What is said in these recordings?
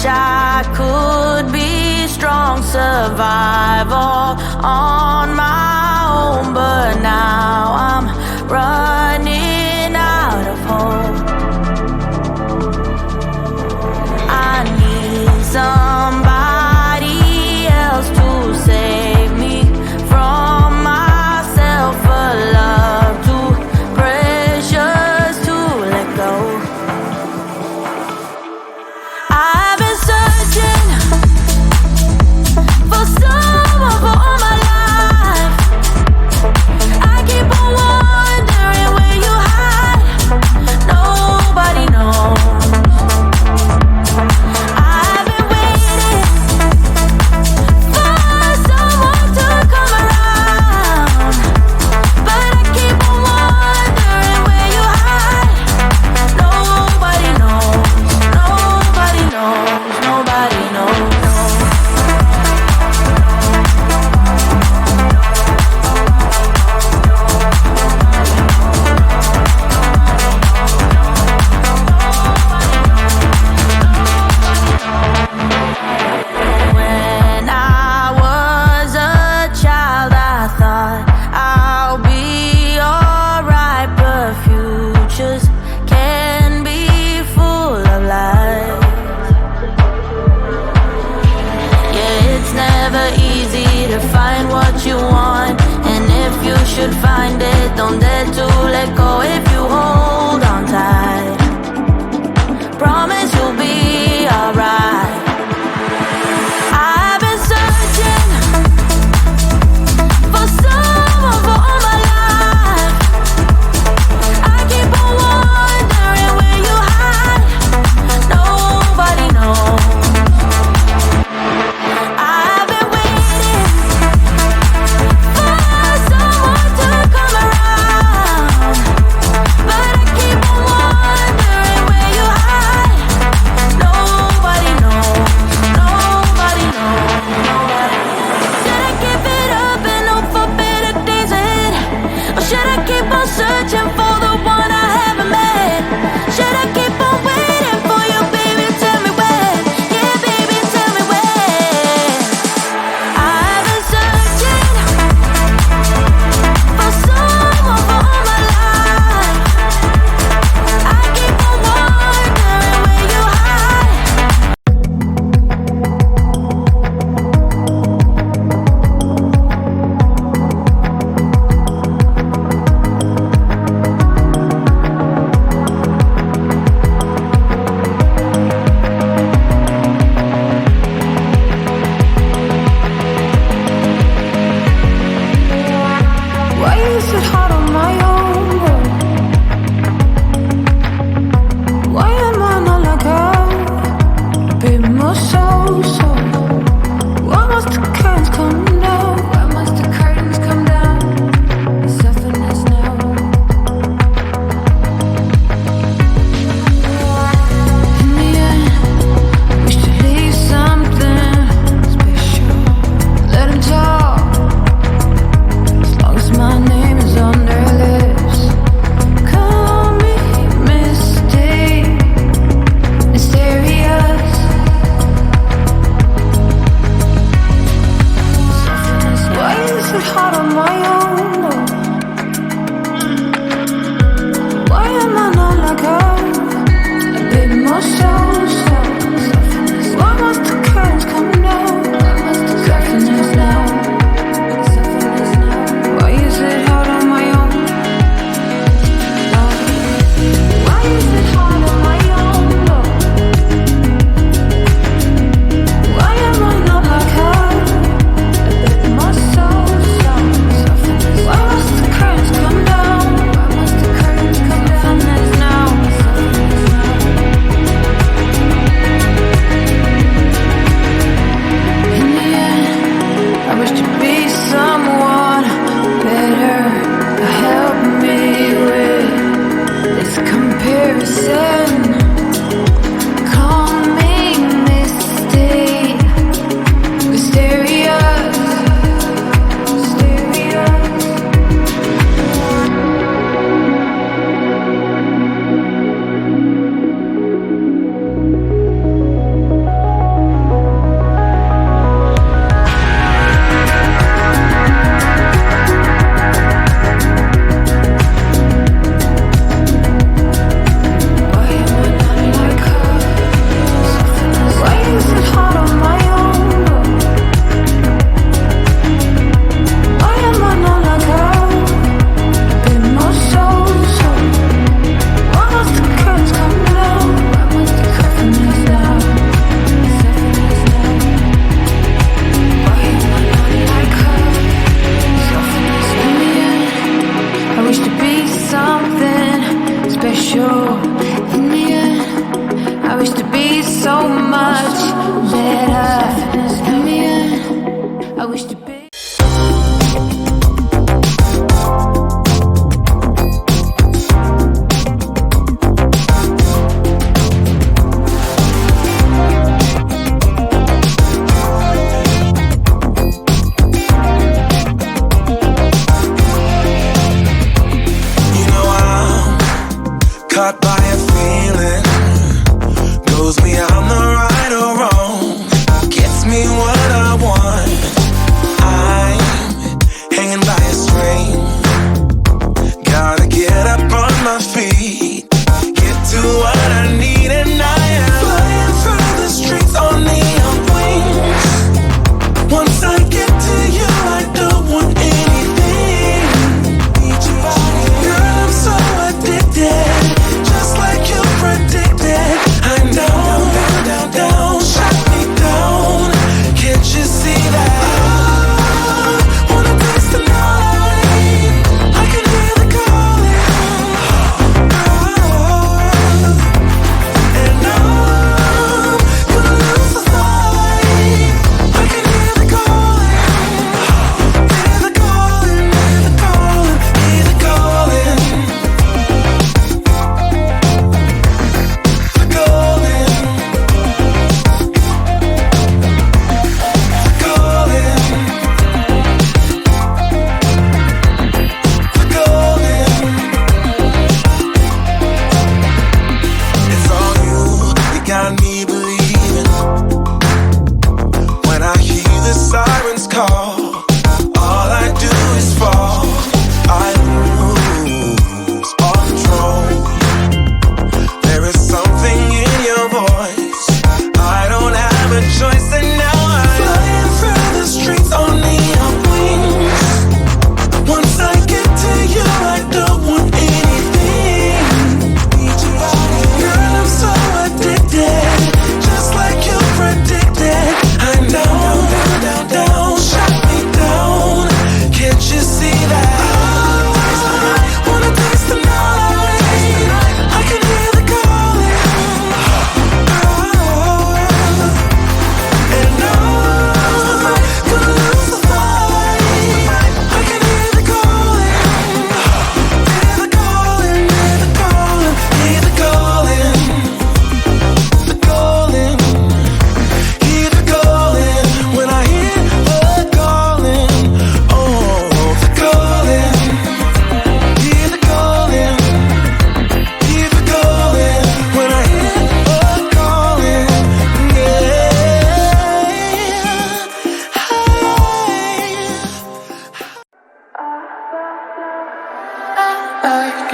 I could be strong, survival on my own, but now I'm running out of hope. I need somebody else to save me from myself, a love too precious to let go. I've been searching for someone for all my life. I keep on wondering where you hide. Nobody knows. I've been waiting for someone to come around, but I keep on wondering where you hide. Nobody knows. Nobody knows. Nobody knows. When I was a child, I thought I'll be alright, but futures can be full of lies. Yeah, it's never easy to find what you want, and if you should find it, don't dare to let go. If you hold on tight, promise you'll be alright. I've been searching for someone for all my life. I keep on wondering where you hide. Nobody knows. I've been waiting for someone to come around, but I keep on wondering where you hide. Nobody knows. Nobody knows. Nobody. Should I give it up and hope for better days ahead, or should I keep on searching for the one I haven't met? Should I keep on waiting for you, baby? Tell me when. Yeah, baby, tell me when. I've been searching for someone for all my life. I keep on wondering where you hide. Why is it hard on my own? Why am I not like her? A bit more so. Why must the curtains come down? Why must the curtains come down? It's effortless now. In the end, we should leave something special. Let 'em talk. As long as my name is on their lips, call me mysterious. Why is it hard on my own? Why am I not like her? A bit more so. Why must the curtains come down? Selfishness now. Why is it hard on my own? Why is it hard on my own? Why am I not like her? A bit more so.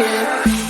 feel it.